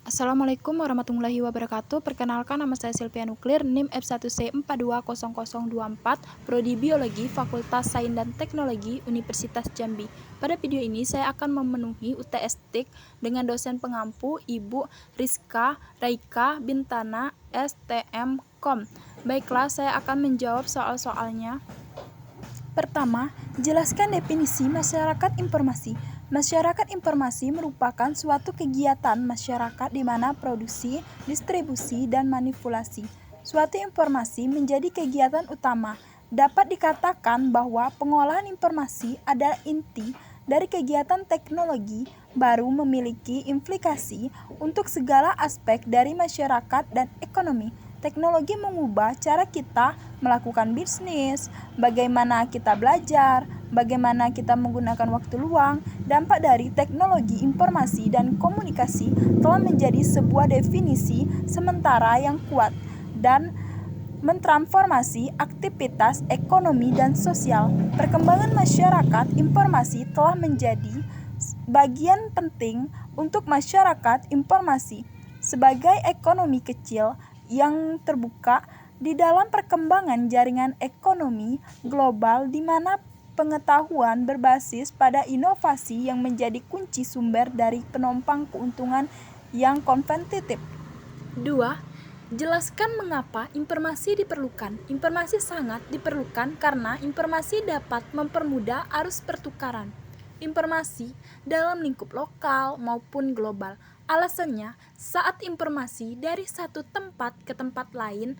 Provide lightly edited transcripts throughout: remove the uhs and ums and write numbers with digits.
Assalamualaikum warahmatullahi wabarakatuh. Perkenalkan, nama saya Silvia Nuklir, NIM F1C420024, Prodi Biologi, Fakultas Sains dan Teknologi, Universitas Jambi. Pada video ini saya akan memenuhi UTS TIK dengan dosen pengampu Ibu Rizka Raika Bintana STM Kom. Baiklah, saya akan menjawab soal-soalnya. Pertama, jelaskan definisi masyarakat informasi. Masyarakat informasi merupakan suatu kegiatan masyarakat di mana produksi, distribusi, dan manipulasi suatu informasi menjadi kegiatan utama. Dapat dikatakan bahwa pengolahan informasi adalah inti dari kegiatan teknologi baru memiliki implikasi untuk segala aspek dari masyarakat dan ekonomi. Teknologi mengubah cara kita melakukan bisnis, bagaimana kita belajar, bagaimana kita menggunakan waktu luang. Dampak dari teknologi informasi dan komunikasi telah menjadi sebuah definisi sementara yang kuat dan mentransformasi aktivitas ekonomi dan sosial. Perkembangan masyarakat informasi telah menjadi bagian penting untuk masyarakat informasi sebagai ekonomi kecil yang terbuka di dalam perkembangan jaringan ekonomi global di mana pengetahuan berbasis pada inovasi yang menjadi kunci sumber dari penopang keuntungan yang kompetitif. 2. Jelaskan mengapa informasi diperlukan. Informasi sangat diperlukan karena informasi dapat mempermudah arus pertukaran informasi dalam lingkup lokal maupun global. Alasannya, saat informasi dari satu tempat ke tempat lain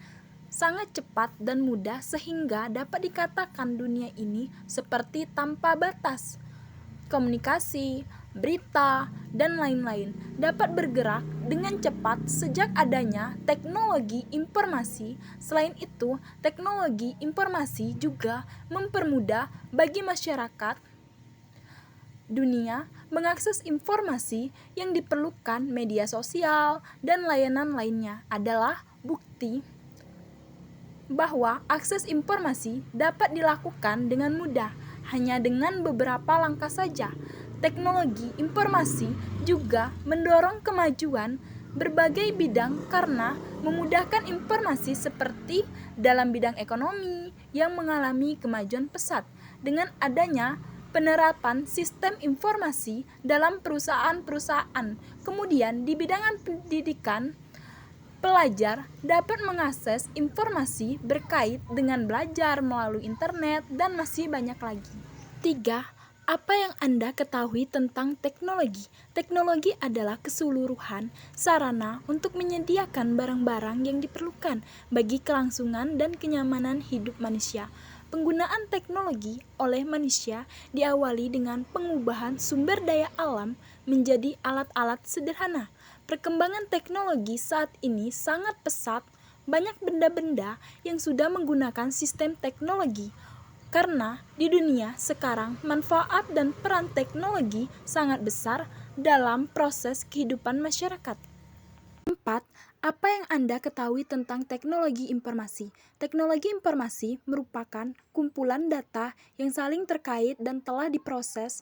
sangat cepat dan mudah sehingga dapat dikatakan dunia ini seperti tanpa batas. Komunikasi, berita, dan lain-lain dapat bergerak dengan cepat sejak adanya teknologi informasi. Selain itu, teknologi informasi juga mempermudah bagi masyarakat dunia mengakses informasi yang diperlukan. Media sosial dan layanan lainnya adalah bukti bahwa akses informasi dapat dilakukan dengan mudah hanya dengan beberapa langkah saja. Teknologi informasi juga mendorong kemajuan berbagai bidang karena memudahkan informasi seperti dalam bidang ekonomi yang mengalami kemajuan pesat dengan adanya penerapan sistem informasi dalam perusahaan-perusahaan. Kemudian di bidang pendidikan, pelajar dapat mengakses informasi berkait dengan belajar melalui internet dan masih banyak lagi. 3. Apa yang Anda ketahui tentang teknologi? Teknologi adalah keseluruhan sarana untuk menyediakan barang-barang yang diperlukan bagi kelangsungan dan kenyamanan hidup manusia. Penggunaan teknologi oleh manusia diawali dengan pengubahan sumber daya alam menjadi alat-alat sederhana. Perkembangan teknologi saat ini sangat pesat, banyak benda-benda yang sudah menggunakan sistem teknologi. Karena di dunia sekarang manfaat dan peran teknologi sangat besar dalam proses kehidupan masyarakat. 4. Apa yang Anda ketahui tentang teknologi informasi? Teknologi informasi merupakan kumpulan data yang saling terkait dan telah diproses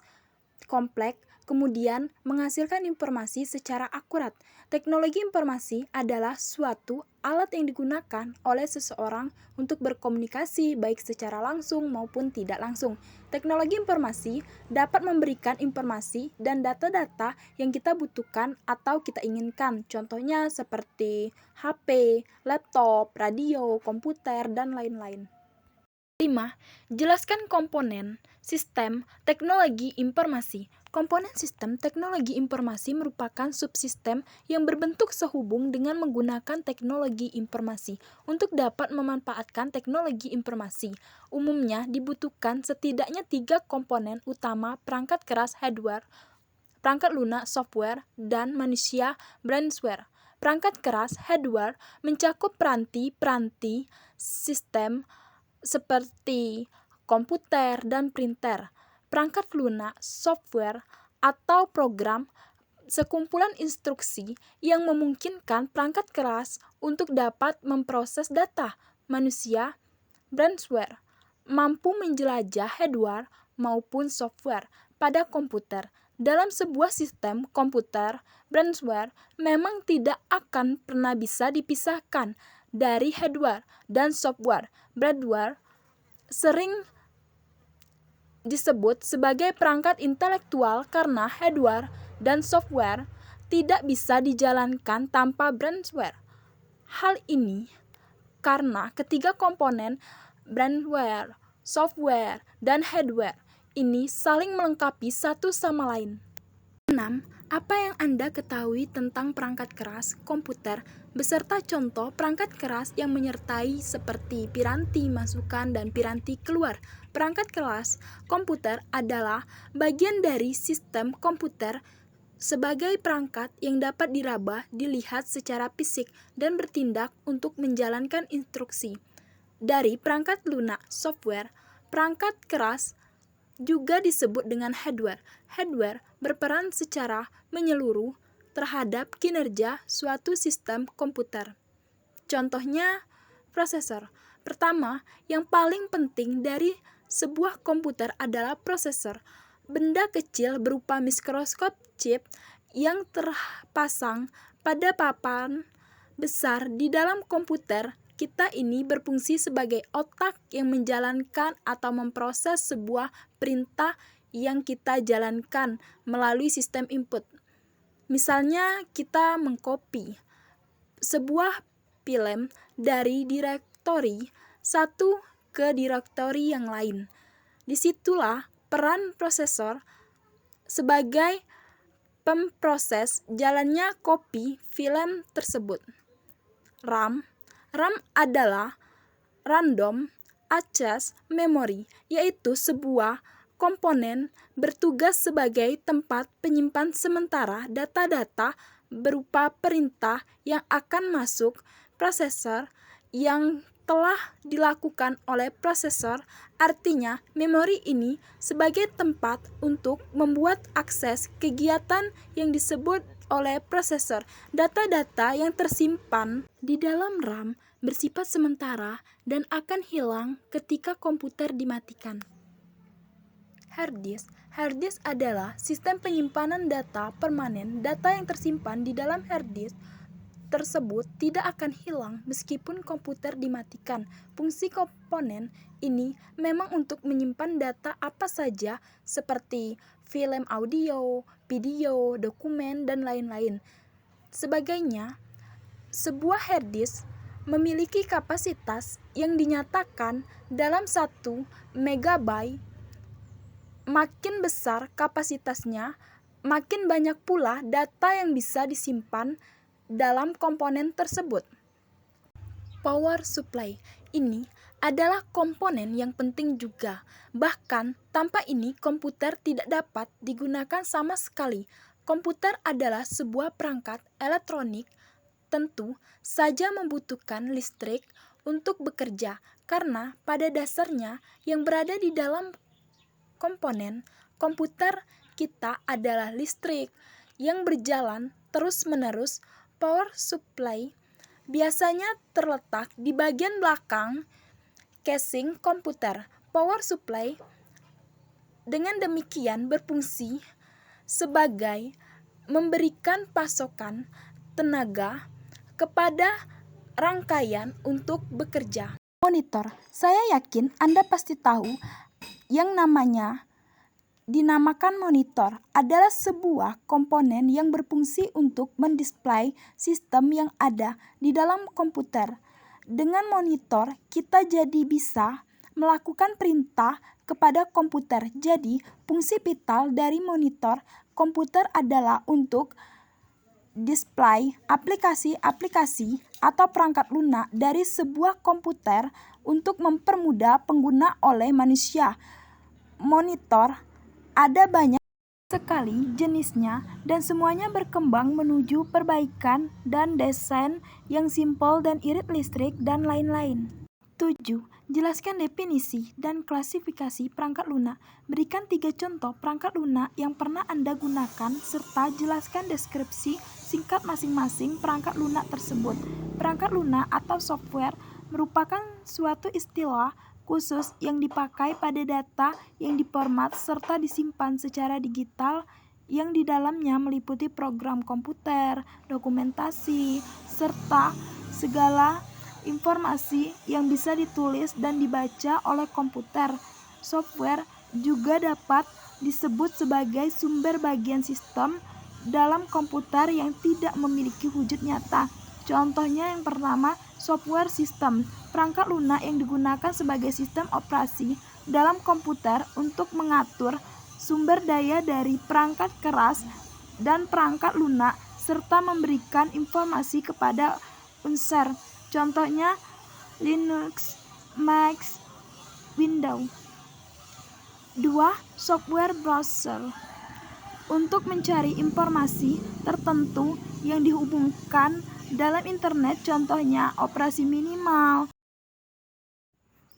kompleks, kemudian menghasilkan informasi secara akurat. Teknologi informasi adalah suatu alat yang digunakan oleh seseorang untuk berkomunikasi baik secara langsung maupun tidak langsung. Teknologi informasi dapat memberikan informasi dan data-data yang kita butuhkan atau kita inginkan. Contohnya seperti HP, laptop, radio, komputer, dan lain-lain. 5. Jelaskan komponen sistem teknologi informasi. Komponen sistem teknologi informasi merupakan subsistem yang berbentuk sehubung dengan menggunakan teknologi informasi. Untuk dapat memanfaatkan teknologi informasi, umumnya dibutuhkan setidaknya 3 komponen utama: perangkat keras hardware, perangkat lunak software, dan manusia brainware. Perangkat keras hardware mencakup peranti sistem seperti komputer dan printer. Perangkat lunak software atau program sekumpulan instruksi yang memungkinkan perangkat keras untuk dapat memproses data. Manusia brainware mampu menjelajah hardware maupun software pada komputer Dalam sebuah sistem komputer, brainware memang tidak akan pernah bisa dipisahkan dari hardware dan software. Brainware sering disebut sebagai perangkat intelektual karena hardware dan software tidak bisa dijalankan tanpa brainware. Hal ini karena ketiga komponen brainware, software, dan hardware ini saling melengkapi satu sama lain. 6. Apa yang Anda ketahui tentang perangkat keras komputer beserta contoh perangkat keras yang menyertai seperti piranti masukan dan piranti keluar? Perangkat keras komputer adalah bagian dari sistem komputer sebagai perangkat yang dapat diraba, dilihat secara fisik, dan bertindak untuk menjalankan instruksi. Dari perangkat lunak software, perangkat keras juga disebut dengan hardware. Hardware berperan secara menyeluruh terhadap kinerja suatu sistem komputer. Contohnya, prosesor. Pertama, yang paling penting dari sebuah komputer adalah prosesor. Benda kecil berupa mikroskop chip yang terpasang pada papan besar di dalam komputer kita ini berfungsi sebagai otak yang menjalankan atau memproses sebuah perintah yang kita jalankan melalui sistem input. Misalnya kita mengcopy sebuah film dari direktori satu ke direktori yang lain. Disitulah peran prosesor sebagai pemproses jalannya copy film tersebut. RAM adalah Random Access Memory, yaitu sebuah komponen bertugas sebagai tempat penyimpan sementara data-data berupa perintah yang akan masuk prosesor yang telah dilakukan oleh prosesor. Artinya, memori ini sebagai tempat untuk membuat akses kegiatan yang disebut oleh prosesor. Data-data yang tersimpan di dalam RAM bersifat sementara dan akan hilang ketika komputer dimatikan. Hard disk. Hard disk adalah sistem penyimpanan data permanen. Data yang tersimpan di dalam hard disk tersebut tidak akan hilang meskipun komputer dimatikan. Fungsi komponen ini memang untuk menyimpan data apa saja seperti film audio, video, dokumen, dan lain-lain. Sebagainya, sebuah hard disk memiliki kapasitas yang dinyatakan dalam 1 MB. Makin besar kapasitasnya, makin banyak pula data yang bisa disimpan dalam komponen tersebut. Power supply ini adalah komponen yang penting juga. Bahkan tanpa ini komputer tidak dapat digunakan sama sekali. Komputer adalah sebuah perangkat elektronik, tentu saja membutuhkan listrik untuk bekerja karena pada dasarnya yang berada di dalam komponen komputer kita adalah listrik yang berjalan terus-menerus. Power supply biasanya terletak di bagian belakang casing komputer. Power supply dengan demikian berfungsi sebagai memberikan pasokan tenaga kepada rangkaian untuk bekerja. Monitor. Saya yakin Anda pasti tahu yang namanya dinamakan monitor adalah sebuah komponen yang berfungsi untuk mendisplay sistem yang ada di dalam komputer. Dengan monitor, kita jadi bisa melakukan perintah kepada komputer. Jadi, fungsi vital dari monitor komputer adalah untuk display aplikasi-aplikasi atau perangkat lunak dari sebuah komputer untuk mempermudah pengguna oleh manusia. Monitor ada banyak sekali jenisnya dan semuanya berkembang menuju perbaikan dan desain yang simpel dan irit listrik dan lain-lain. 7. Jelaskan definisi dan klasifikasi perangkat lunak. Berikan 3 contoh perangkat lunak yang pernah Anda gunakan serta jelaskan deskripsi singkat masing-masing perangkat lunak tersebut. Perangkat lunak atau software merupakan suatu istilah khusus yang dipakai pada data yang diformat serta disimpan secara digital yang di dalamnya meliputi program komputer, dokumentasi, serta segala informasi yang bisa ditulis dan dibaca oleh komputer. Software juga dapat disebut sebagai sumber bagian sistem dalam komputer yang tidak memiliki wujud nyata. Contohnya yang pertama, software system, perangkat lunak yang digunakan sebagai sistem operasi dalam komputer untuk mengatur sumber daya dari perangkat keras dan perangkat lunak serta memberikan informasi kepada user. Contohnya Linux, Mac, Windows. 2. Software browser untuk mencari informasi tertentu yang dihubungkan dalam internet, contohnya operasi minimal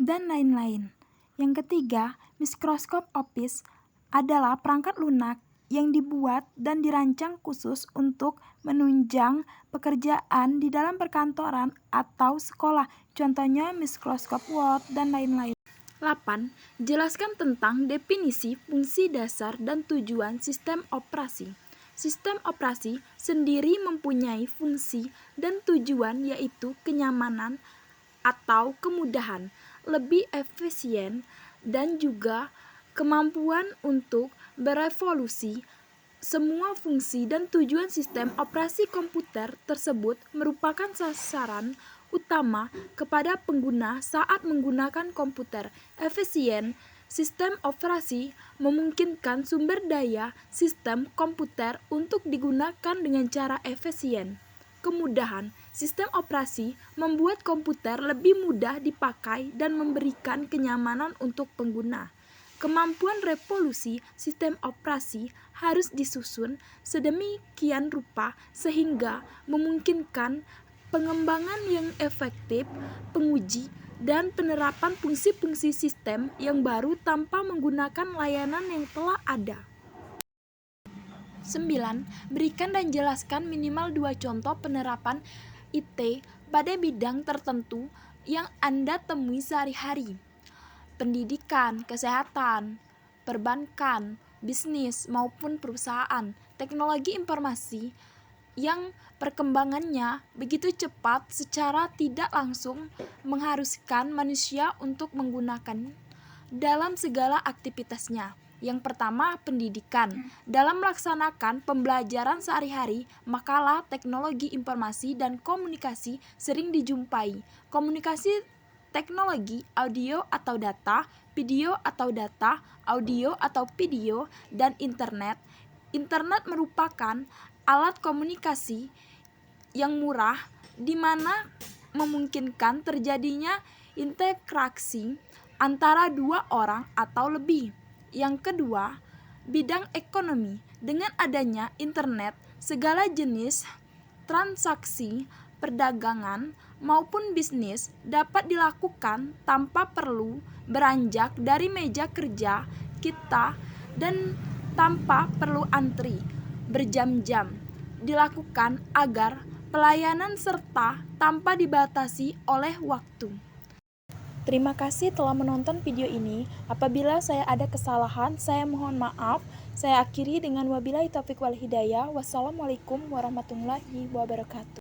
dan lain-lain. Yang ketiga, Microsoft Office adalah perangkat lunak yang dibuat dan dirancang khusus untuk menunjang pekerjaan di dalam perkantoran atau sekolah, contohnya Microsoft Word dan lain-lain. 8. Jelaskan tentang definisi, fungsi dasar, dan tujuan sistem operasi. Sistem operasi sendiri mempunyai fungsi dan tujuan, yaitu kenyamanan atau kemudahan, lebih efisien, dan juga kemampuan untuk berevolusi. Semua fungsi dan tujuan sistem operasi komputer tersebut merupakan sasaran utama kepada pengguna saat menggunakan komputer. Efisien, sistem operasi memungkinkan sumber daya sistem komputer untuk digunakan dengan cara efisien. Kemudahan, sistem operasi membuat komputer lebih mudah dipakai dan memberikan kenyamanan untuk pengguna. Kemampuan revolusi sistem operasi harus disusun sedemikian rupa sehingga memungkinkan pengembangan yang efektif, penguji, dan penerapan fungsi-fungsi sistem yang baru tanpa menggunakan layanan yang telah ada. 9. Berikan dan jelaskan minimal 2 contoh penerapan IT pada bidang tertentu yang Anda temui sehari-hari. Pendidikan, kesehatan, perbankan, bisnis, maupun perusahaan. Teknologi informasi yang perkembangannya begitu cepat secara tidak langsung mengharuskan manusia untuk menggunakan dalam segala aktivitasnya. Yang pertama, pendidikan. Dalam melaksanakan pembelajaran sehari-hari, makalah teknologi informasi dan komunikasi sering dijumpai. Komunikasi teknologi audio atau data, video atau data, audio atau video, dan internet. Internet merupakan alat komunikasi yang murah di mana memungkinkan terjadinya interaksi antara dua orang atau lebih. Yang kedua, bidang ekonomi. Dengan adanya internet, segala jenis transaksi perdagangan maupun bisnis dapat dilakukan tanpa perlu beranjak dari meja kerja kita dan tanpa perlu antri berjam-jam dilakukan agar pelayanan serta tanpa dibatasi oleh waktu. Terima kasih telah menonton video ini. Apabila saya ada kesalahan, saya mohon maaf. Saya akhiri dengan wabillahi taufiq wal hidayah. Wassalamualaikum warahmatullahi wabarakatuh.